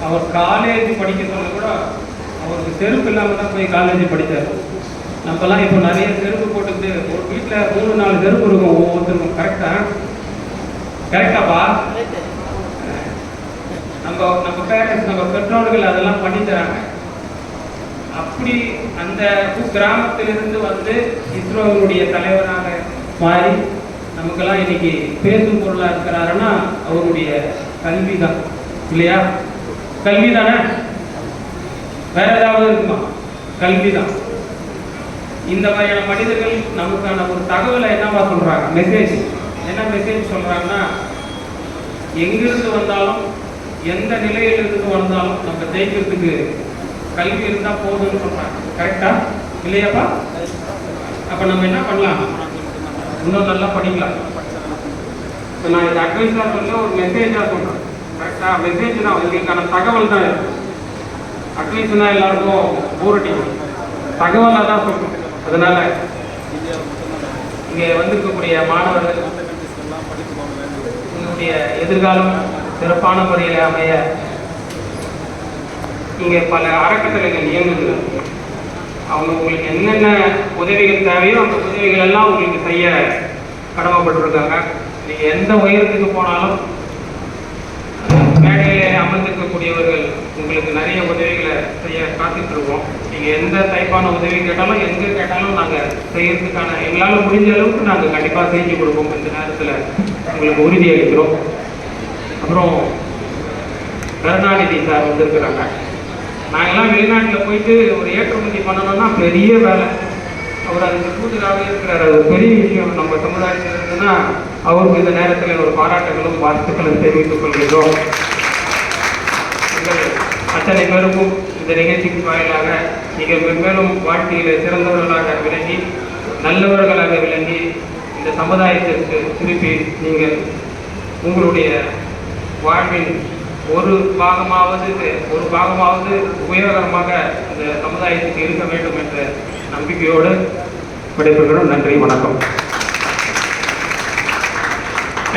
அவர் college படிக்கிறவங்க கூட அவருக்கு செருப்பு இல்லாமல் தான் போய் காலேஜ் படித்தார். நம்மலாம் இப்போ நிறைய செருப்பு போட்டுக்கிட்டு ஒரு வீட்டில் 3-4 செருப்பு இருக்கும் ஒவ்வொருத்தருக்கும். கரெக்டாப்பா? நம்ம பேரண்ட்ஸ், நம்ம பெற்றோர்கள் அதெல்லாம் பண்ணி தராங்க. அப்படி அந்த கிராமத்திலிருந்து வந்து இஸ்ரோவினுடைய தலைவராக மாறி நமக்கெல்லாம் இன்னைக்கு பேசும் பொருளாக இருக்கிறாருன்னா அவருடைய கல்வி தான் இல்லையா? கல்வி தானே, வேற ஏதாவது இருக்குமா? கல்வி தான். இந்த மாதிரியான மனிதர்கள் நமக்கான ஒரு தகவலை என்னவா சொல்றாங்க, மெசேஜ். என்ன மெசேஜ் சொல்றாங்கன்னா, எங்கிருந்து வந்தாலும் எந்த நிலையிலிருந்து வந்தாலும் நம்ம ஜெயிக்கிறதுக்கு கல்வி இருந்தால் போதும்னு சொல்றாங்க. கரெக்டா இல்லையாப்பா? அப்ப நம்ம என்ன பண்ணலாம், இன்னும் நல்லா படிக்கலாம். இப்போ நான் இது அட்வைஸாக சொல்ல ஒரு மெசேஜாக சொல்கிறேன். கரெக்டாக மெசேஜ் தான், உங்களுக்கான தகவல் தான் இருக்கு. அட்வைஸ்னா எல்லாருக்கும் போரடிக்கும், தகவலாக தான் சொல்கிறோம். அதனால இங்கே வந்திருக்கக்கூடிய மாணவர்கள் உங்களுடைய எதிர்காலம் சிறப்பான முறையில் அமைய இங்கே பல அறக்கட்டளைகள் இயங்குது. அவங்க உங்களுக்கு என்னென்ன உதவிகள் தேவையோ அந்த உதவிகள் எல்லாம் உங்களுக்கு செய்ய கடமைப்பட்டிருக்காங்க. நீங்கள் எந்த உயரத்துக்கு போனாலும் மேடையிலே அமர்ந்திருக்கக்கூடியவர்கள் உங்களுக்கு நிறைய உதவிகளை செய்ய காத்துட்டு இருக்கோம். நீங்கள் எந்த டைப்பான உதவி கேட்டாலும் எங்கே கேட்டாலும் நாங்கள் செய்யறதுக்கான எங்களால் முடிஞ்ச அளவுக்கு நாங்கள் கண்டிப்பாக செஞ்சு கொடுப்போம். இந்த நேரத்தில் உங்களுக்கு உறுதி அளிக்கிறோம். அப்புறம் கருணாநிதி சார் வந்திருக்கிறாங்க. நாங்கள்லாம் வெளிநாட்டில் போயிட்டு ஒரு ஏற்றுமதி பண்ணணும்னா பெரிய வேலை. அவர் அதுக்கு கூடுதலாக இருக்கிறார். அது பெரிய விஷயம் நம்ம சமுதாயத்தில் இருந்துன்னா அவருக்கு இந்த நேரத்தில் ஒரு பாராட்டுகளும் வாழ்த்துக்களும் தெரிவித்துக் கொள்கிறோம். எங்கள் அத்தனை பேருக்கும் இந்த நிகழ்ச்சிக்கு வாயிலாக நீங்கள் மென்மேலும் வாழ்க்கையில் சிறந்தவர்களாக விளங்கி நல்லவர்களாக விளங்கி இந்த சமுதாயத்திற்கு திருப்பி நீங்கள் உங்களுடைய வாழ்வின் ஒரு பாகமாவது உபயோகரமாக இந்த சமுதாயத்துக்கு இருக்க வேண்டும் என்ற நம்பிக்கையோடு விடைபெறுகிறோம். நன்றி, வணக்கம்.